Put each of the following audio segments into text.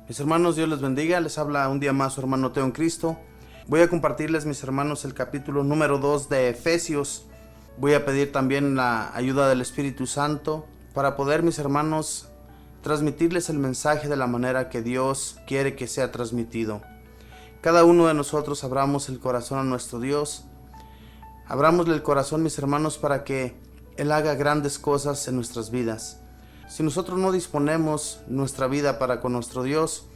Mis hermanos, Dios les bendiga. Les habla un día más su hermano Teo en Cristo. Voy a compartirles, mis hermanos, el capítulo número 2 de Efesios. Voy a pedir también la ayuda del Espíritu Santo para poder, mis hermanos, transmitirles el mensaje de la manera que Dios quiere que sea transmitido. Cada uno de nosotros abramos el corazón a nuestro Dios. Abrámosle el corazón, mis hermanos, para que Él haga grandes cosas en nuestras vidas. Si nosotros no disponemos nuestra vida para con nuestro Dios,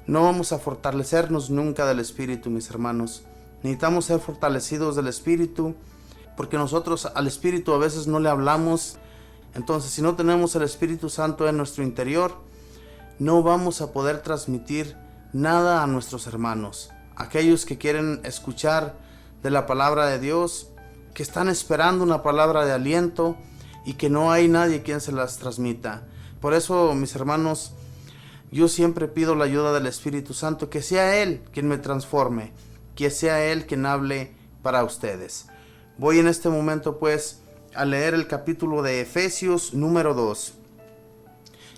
no vamos a fortalecernos nunca del Espíritu, mis hermanos. Necesitamos ser fortalecidos del Espíritu, porque nosotros al Espíritu a veces no le hablamos. Entonces, si no tenemos el Espíritu Santo en nuestro interior, no vamos a poder transmitir nada a nuestros hermanos. Aquellos que quieren escuchar de la palabra de Dios, que están esperando una palabra de aliento y que no hay nadie quien se las transmita. Por eso, mis hermanos, yo siempre pido la ayuda del Espíritu Santo, que sea Él quien me transforme, que sea Él quien hable para ustedes. Voy en este momento pues a leer el capítulo de Efesios número 2.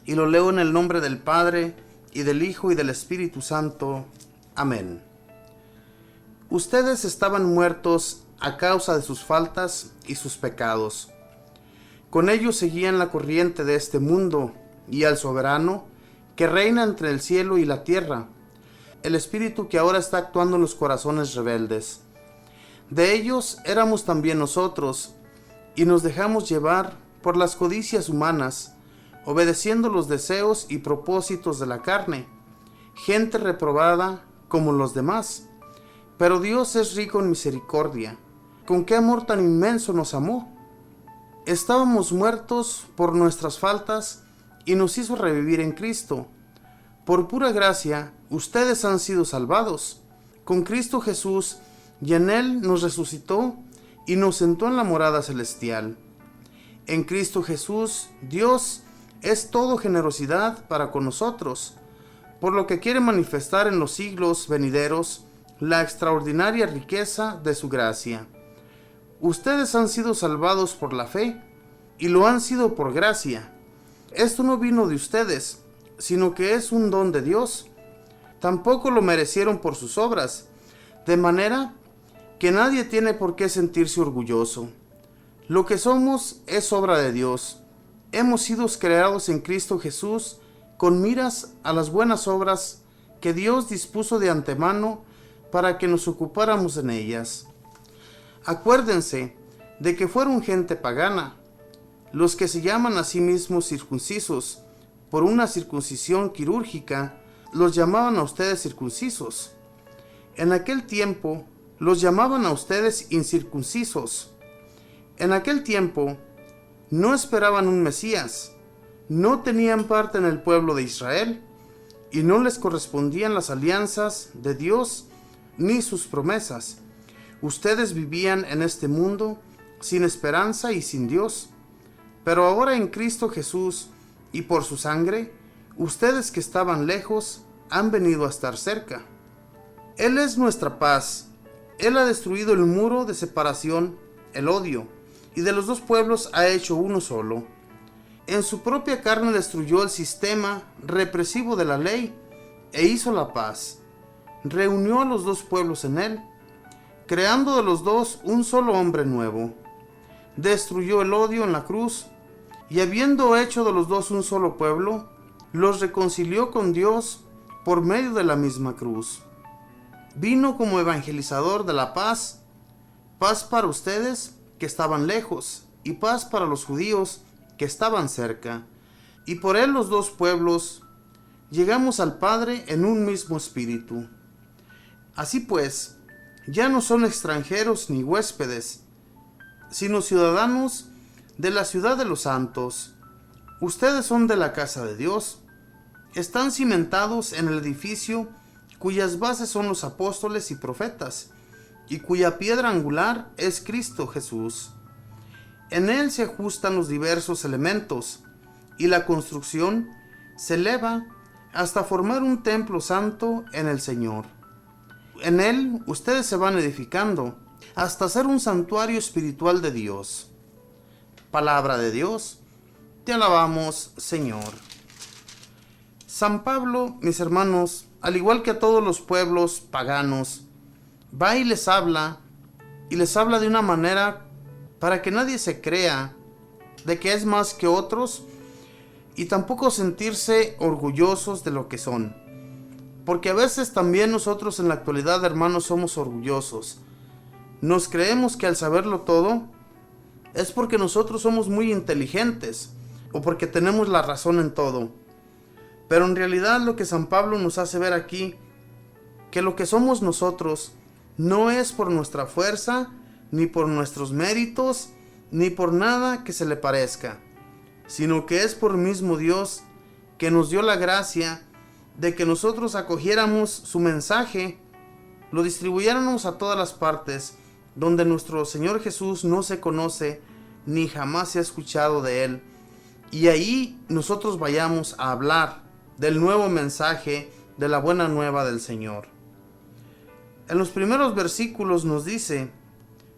Y lo leo en el nombre del Padre, y del Hijo, y del Espíritu Santo. Amén. Ustedes estaban muertos a causa de sus faltas y sus pecados. Con ellos seguían la corriente de este mundo y al soberano que reina entre el cielo y la tierra, el espíritu que ahora está actuando en los corazones rebeldes. De ellos éramos también nosotros, y nos dejamos llevar por las codicias humanas, obedeciendo los deseos y propósitos de la carne, gente reprobada como los demás. Pero Dios es rico en misericordia. ¿Con qué amor tan inmenso nos amó? Estábamos muertos por nuestras faltas y nos hizo revivir en Cristo. Por pura gracia, ustedes han sido salvados. Con Cristo Jesús, y en Él nos resucitó y nos sentó en la morada celestial. En Cristo Jesús, Dios es todo generosidad para con nosotros, por lo que quiere manifestar en los siglos venideros la extraordinaria riqueza de su gracia. Ustedes han sido salvados por la fe, y lo han sido por gracia. Esto no vino de ustedes, sino que es un don de Dios. Tampoco lo merecieron por sus obras, de manera que nadie tiene por qué sentirse orgulloso. Lo que somos es obra de Dios. Hemos sido creados en Cristo Jesús con miras a las buenas obras que Dios dispuso de antemano para que nos ocupáramos en ellas. Acuérdense de que fueron gente pagana, los que se llaman a sí mismos circuncisos, por una circuncisión quirúrgica, los llamaban a ustedes circuncisos. En aquel tiempo, los llamaban a ustedes incircuncisos. En aquel tiempo, no esperaban un Mesías, no tenían parte en el pueblo de Israel, y no les correspondían las alianzas de Dios ni sus promesas. Ustedes vivían en este mundo sin esperanza y sin Dios. Pero ahora en Cristo Jesús y por su sangre, ustedes que estaban lejos han venido a estar cerca. Él es nuestra paz. Él ha destruido el muro de separación, el odio, y de los dos pueblos ha hecho uno solo. En su propia carne destruyó el sistema represivo de la ley e hizo la paz. Reunió a los dos pueblos en él, creando de los dos un solo hombre nuevo. Destruyó el odio en la cruz, y habiendo hecho de los dos un solo pueblo, los reconcilió con Dios por medio de la misma cruz. Vino como evangelizador de la paz, paz para ustedes que estaban lejos, y paz para los judíos que estaban cerca. Y por él los dos pueblos llegamos al Padre en un mismo espíritu. Así pues, ya no son extranjeros ni huéspedes, sino ciudadanos de la ciudad de los santos. Ustedes son de la casa de Dios. Están cimentados en el edificio cuyas bases son los apóstoles y profetas, y cuya piedra angular es Cristo Jesús. En él se ajustan los diversos elementos, y la construcción se eleva hasta formar un templo santo en el Señor. En él ustedes se van edificando hasta ser un santuario espiritual de Dios. Palabra de Dios, te alabamos, Señor. San Pablo, mis hermanos, al igual que a todos los pueblos paganos, va y les habla de una manera para que nadie se crea de que es más que otros y tampoco sentirse orgullosos de lo que son. Porque a veces también nosotros en la actualidad, hermanos, somos orgullosos. Nos creemos que al saberlo todo es porque nosotros somos muy inteligentes o porque tenemos la razón en todo. Pero en realidad lo que San Pablo nos hace ver aquí, que lo que somos nosotros no es por nuestra fuerza, ni por nuestros méritos, ni por nada que se le parezca, sino que es por mismo Dios que nos dio la gracia de que nosotros acogiéramos su mensaje, lo distribuyéramos a todas las partes donde nuestro Señor Jesús no se conoce ni jamás se ha escuchado de Él, y ahí nosotros vayamos a hablar del nuevo mensaje de la buena nueva del Señor. En los primeros versículos nos dice,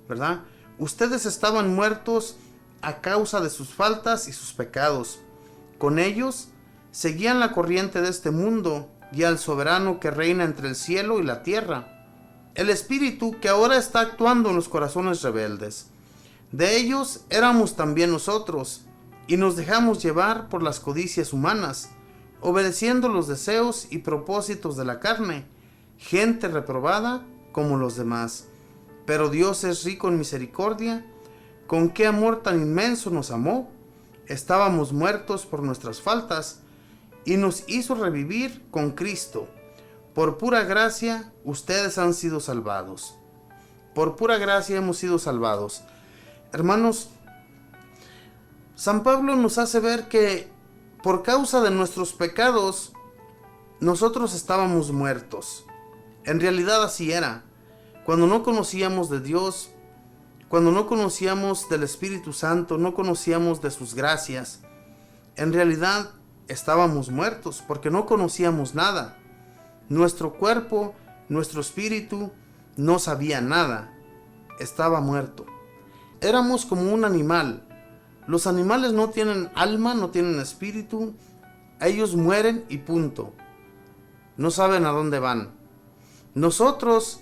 ¿verdad? Ustedes estaban muertos a causa de sus faltas y sus pecados. Con ellos seguían la corriente de este mundo y al soberano que reina entre el cielo y la tierra, el espíritu que ahora está actuando en los corazones rebeldes. De ellos éramos también nosotros, y nos dejamos llevar por las codicias humanas, obedeciendo los deseos y propósitos de la carne, gente reprobada como los demás. Pero Dios es rico en misericordia, con qué amor tan inmenso nos amó. Estábamos muertos por nuestras faltas, y nos hizo revivir con Cristo. Por pura gracia ustedes han sido salvados. Por pura gracia hemos sido salvados. Hermanos, San Pablo nos hace ver que por causa de nuestros pecados, nosotros estábamos muertos. En realidad así era. Cuando no conocíamos de Dios, cuando no conocíamos del Espíritu Santo, no conocíamos de sus gracias, en realidad estábamos muertos porque no conocíamos nada. Nuestro cuerpo, nuestro espíritu, no sabía nada. Estaba muerto. Éramos como un animal. Los animales no tienen alma, no tienen espíritu. Ellos mueren y punto. No saben a dónde van. Nosotros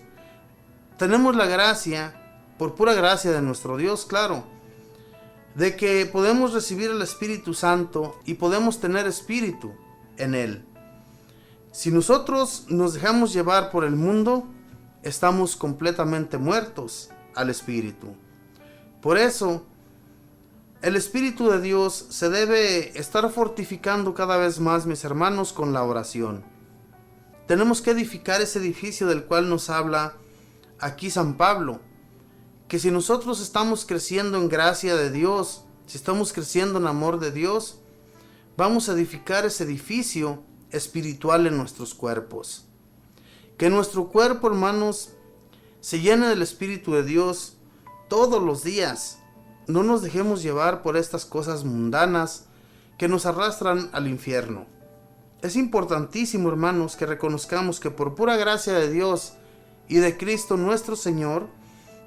tenemos la gracia, por pura gracia de nuestro Dios, claro, de que podemos recibir el Espíritu Santo y podemos tener espíritu en Él. Si nosotros nos dejamos llevar por el mundo, estamos completamente muertos al espíritu. Por eso, el Espíritu de Dios se debe estar fortificando cada vez más, mis hermanos, con la oración. Tenemos que edificar ese edificio del cual nos habla aquí San Pablo, que si nosotros estamos creciendo en gracia de Dios, si estamos creciendo en amor de Dios, vamos a edificar ese edificio espiritual en nuestros cuerpos. Que nuestro cuerpo, hermanos, se llene del Espíritu de Dios todos los días. No nos dejemos llevar por estas cosas mundanas que nos arrastran al infierno. Es importantísimo, hermanos, que reconozcamos que por pura gracia de Dios y de Cristo nuestro Señor,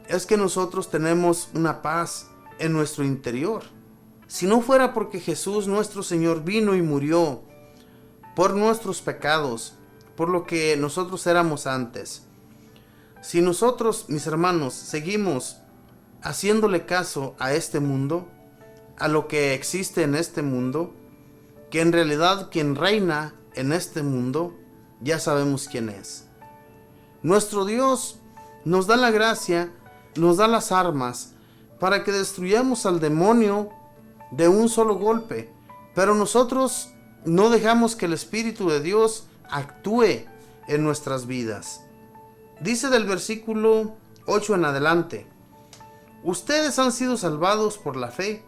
es que nosotros tenemos una paz en nuestro interior. Si no fuera porque Jesús nuestro Señor vino y murió por nuestros pecados, por lo que nosotros éramos antes, si nosotros, mis hermanos, seguimos haciéndole caso a este mundo, a lo que existe en este mundo, que en realidad quien reina en este mundo, ya sabemos quién es. Nuestro Dios nos da la gracia, nos da las armas para que destruyamos al demonio de un solo golpe, pero nosotros no dejamos que el Espíritu de Dios actúe en nuestras vidas. Dice del versículo 8 en adelante: ustedes han sido salvados por la fe,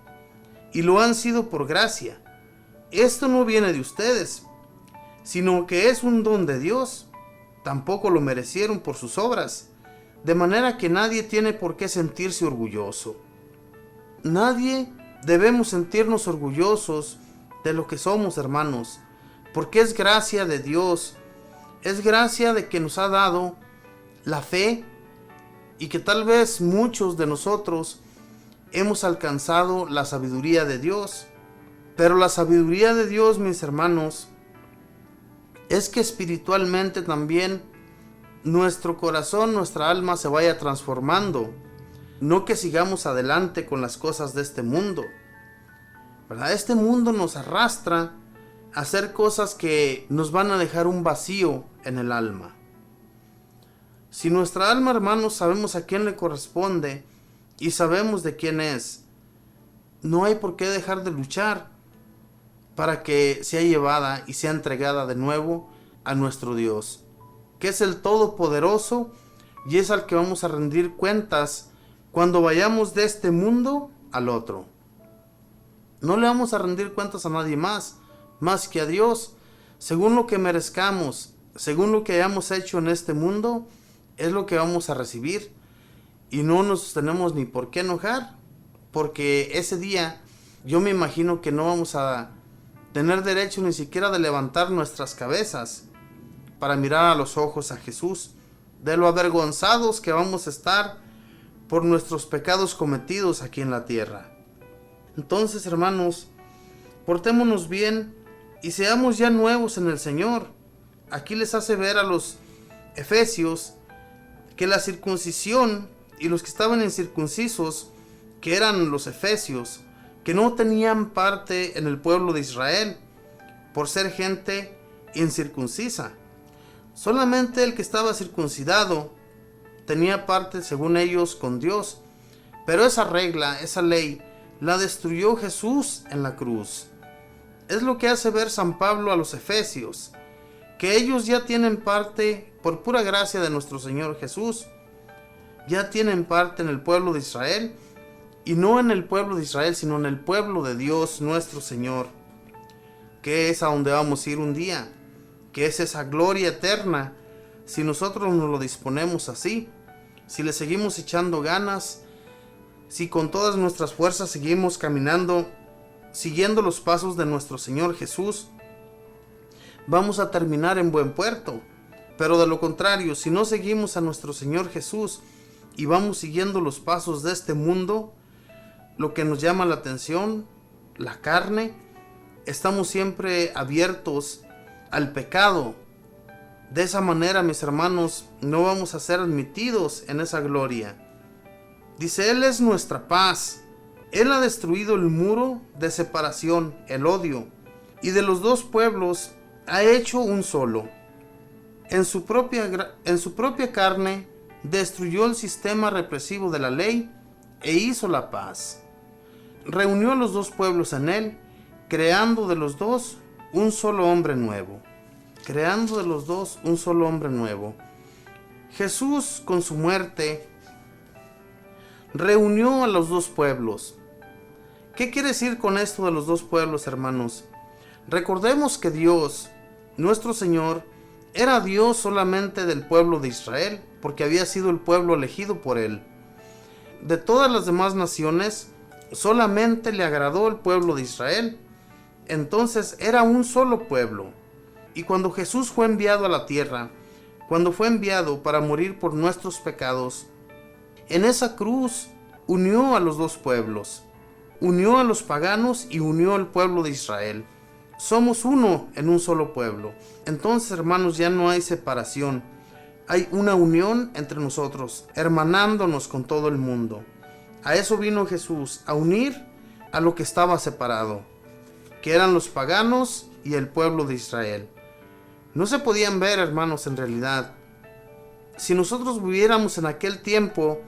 y lo han sido por gracia. Esto no viene de ustedes, sino que es un don de Dios. Tampoco lo merecieron por sus obras, de manera que nadie tiene por qué sentirse orgulloso. Nadie debemos sentirnos orgullosos de lo que somos, hermanos, porque es gracia de Dios, es gracia de que nos ha dado la fe, y que tal vez muchos de nosotros hemos alcanzado la sabiduría de Dios. Pero la sabiduría de Dios, mis hermanos, es que espiritualmente también nuestro corazón, nuestra alma se vaya transformando. No que sigamos adelante con las cosas de este mundo, ¿verdad? Este mundo nos arrastra a hacer cosas que nos van a dejar un vacío en el alma. Si nuestra alma, hermanos, sabemos a quién le corresponde y sabemos de quién es, no hay por qué dejar de luchar para que sea llevada y sea entregada de nuevo a nuestro Dios, que es el Todopoderoso y es al que vamos a rendir cuentas cuando vayamos de este mundo al otro. No le vamos a rendir cuentas a nadie más que a Dios. Según lo que merezcamos, según lo que hayamos hecho en este mundo, es lo que vamos a recibir. Y no nos tenemos ni por qué enojar, porque ese día yo me imagino que no vamos a tener derecho ni siquiera de levantar nuestras cabezas para mirar a los ojos a Jesús, de lo avergonzados que vamos a estar por nuestros pecados cometidos aquí en la tierra. Entonces, hermanos, portémonos bien y seamos ya nuevos en el Señor. Aquí les hace ver a los efesios que la circuncisión y los que estaban incircuncisos, que eran los efesios, que no tenían parte en el pueblo de Israel por ser gente incircuncisa. Solamente el que estaba circuncidado tenía parte, según ellos, con Dios. Pero esa regla, esa ley, la destruyó Jesús en la cruz. Es lo que hace ver San Pablo a los efesios, que ellos ya tienen parte, por pura gracia de nuestro Señor Jesús, ya tienen parte en el pueblo de Israel, y no en el pueblo de Israel, sino en el pueblo de Dios nuestro Señor, que es a donde vamos a ir un día, que es esa gloria eterna, si nosotros nos lo disponemos así, si le seguimos echando ganas, si con todas nuestras fuerzas seguimos caminando, siguiendo los pasos de nuestro Señor Jesús, vamos a terminar en buen puerto. Pero de lo contrario, si no seguimos a nuestro Señor Jesús y vamos siguiendo los pasos de este mundo, lo que nos llama la atención, la carne, estamos siempre abiertos al pecado. De esa manera, mis hermanos, no vamos a ser admitidos en esa gloria. Dice, Él es nuestra paz. Él ha destruido el muro de separación, el odio, y de los dos pueblos ha hecho un solo. En su propia carne destruyó el sistema represivo de la ley e hizo la paz. Reunió a los dos pueblos en Él, creando de los dos un solo hombre nuevo. Creando de los dos un solo hombre nuevo. Jesús, con su muerte, reunió a los dos pueblos. ¿Qué quiere decir con esto de los dos pueblos, hermanos? Recordemos que Dios, nuestro Señor, era Dios solamente del pueblo de Israel, porque había sido el pueblo elegido por Él. De todas las demás naciones, solamente le agradó el pueblo de Israel. Entonces era un solo pueblo. Y cuando Jesús fue enviado a la tierra, cuando fue enviado para morir por nuestros pecados, en esa cruz unió a los dos pueblos, unió a los paganos y unió al pueblo de Israel. Somos uno en un solo pueblo. Entonces, hermanos, ya no hay separación. Hay una unión entre nosotros, hermanándonos con todo el mundo. A eso vino Jesús, a unir a lo que estaba separado, que eran los paganos y el pueblo de Israel. No se podían ver, hermanos, en realidad. Si nosotros viviéramos en aquel tiempo,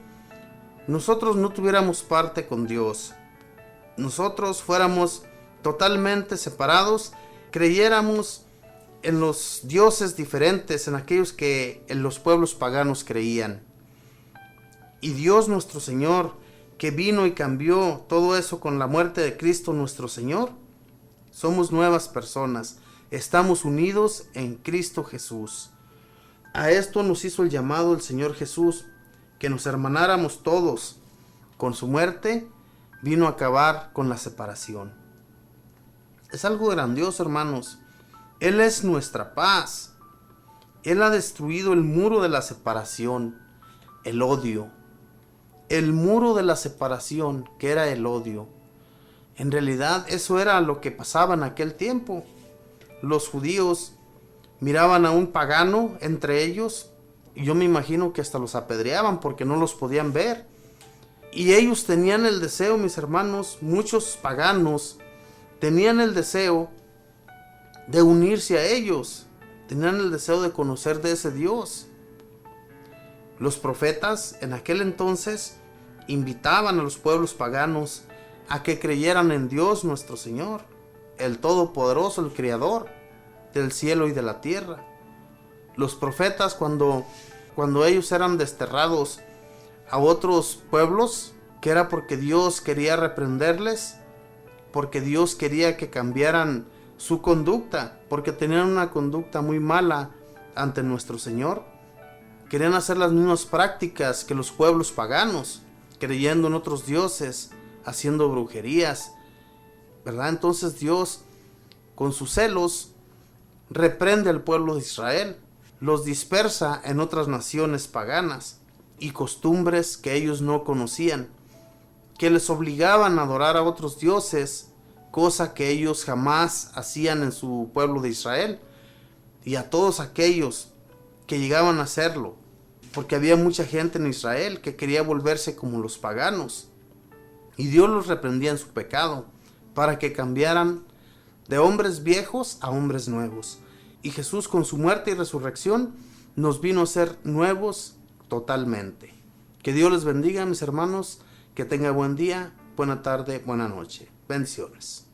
nosotros no tuviéramos parte con Dios. Nosotros fuéramos totalmente separados, creyéramos en los dioses diferentes, en aquellos que en los pueblos paganos creían. Y Dios nuestro Señor, que vino y cambió todo eso con la muerte de Cristo nuestro Señor, somos nuevas personas. Estamos unidos en Cristo Jesús. A esto nos hizo el llamado el Señor Jesús, que nos hermanáramos todos. Con su muerte vino a acabar con la separación. Es algo grandioso, hermanos. Él es nuestra paz. Él ha destruido el muro de la separación, el odio. El muro de la separación, que era el odio. En realidad, eso era lo que pasaba en aquel tiempo. Los judíos miraban a un pagano entre ellos, y yo me imagino que hasta los apedreaban porque no los podían ver. Y ellos tenían el deseo, mis hermanos, muchos paganos tenían el deseo de unirse a ellos, tenían el deseo de conocer de ese Dios. Los profetas en aquel entonces invitaban a los pueblos paganos a que creyeran en Dios nuestro Señor, el Todopoderoso, el Creador del cielo y de la tierra. Los profetas, cuando ellos eran desterrados a otros pueblos, que era porque Dios quería reprenderles, porque Dios quería que cambiaran su conducta, porque tenían una conducta muy mala ante nuestro Señor. Querían hacer las mismas prácticas que los pueblos paganos, creyendo en otros dioses, haciendo brujerías, ¿verdad? Entonces Dios, con sus celos, reprende al pueblo de Israel, los dispersa en otras naciones paganas y costumbres que ellos no conocían, que les obligaban a adorar a otros dioses, cosa que ellos jamás hacían en su pueblo de Israel, y a todos aquellos que llegaban a hacerlo, porque había mucha gente en Israel que quería volverse como los paganos, y Dios los reprendía en su pecado, para que cambiaran de hombres viejos a hombres nuevos. Y Jesús, con su muerte y resurrección, nos vino a ser nuevos totalmente. Que Dios les bendiga, mis hermanos, que tenga buen día, buena tarde, buena noche. Bendiciones.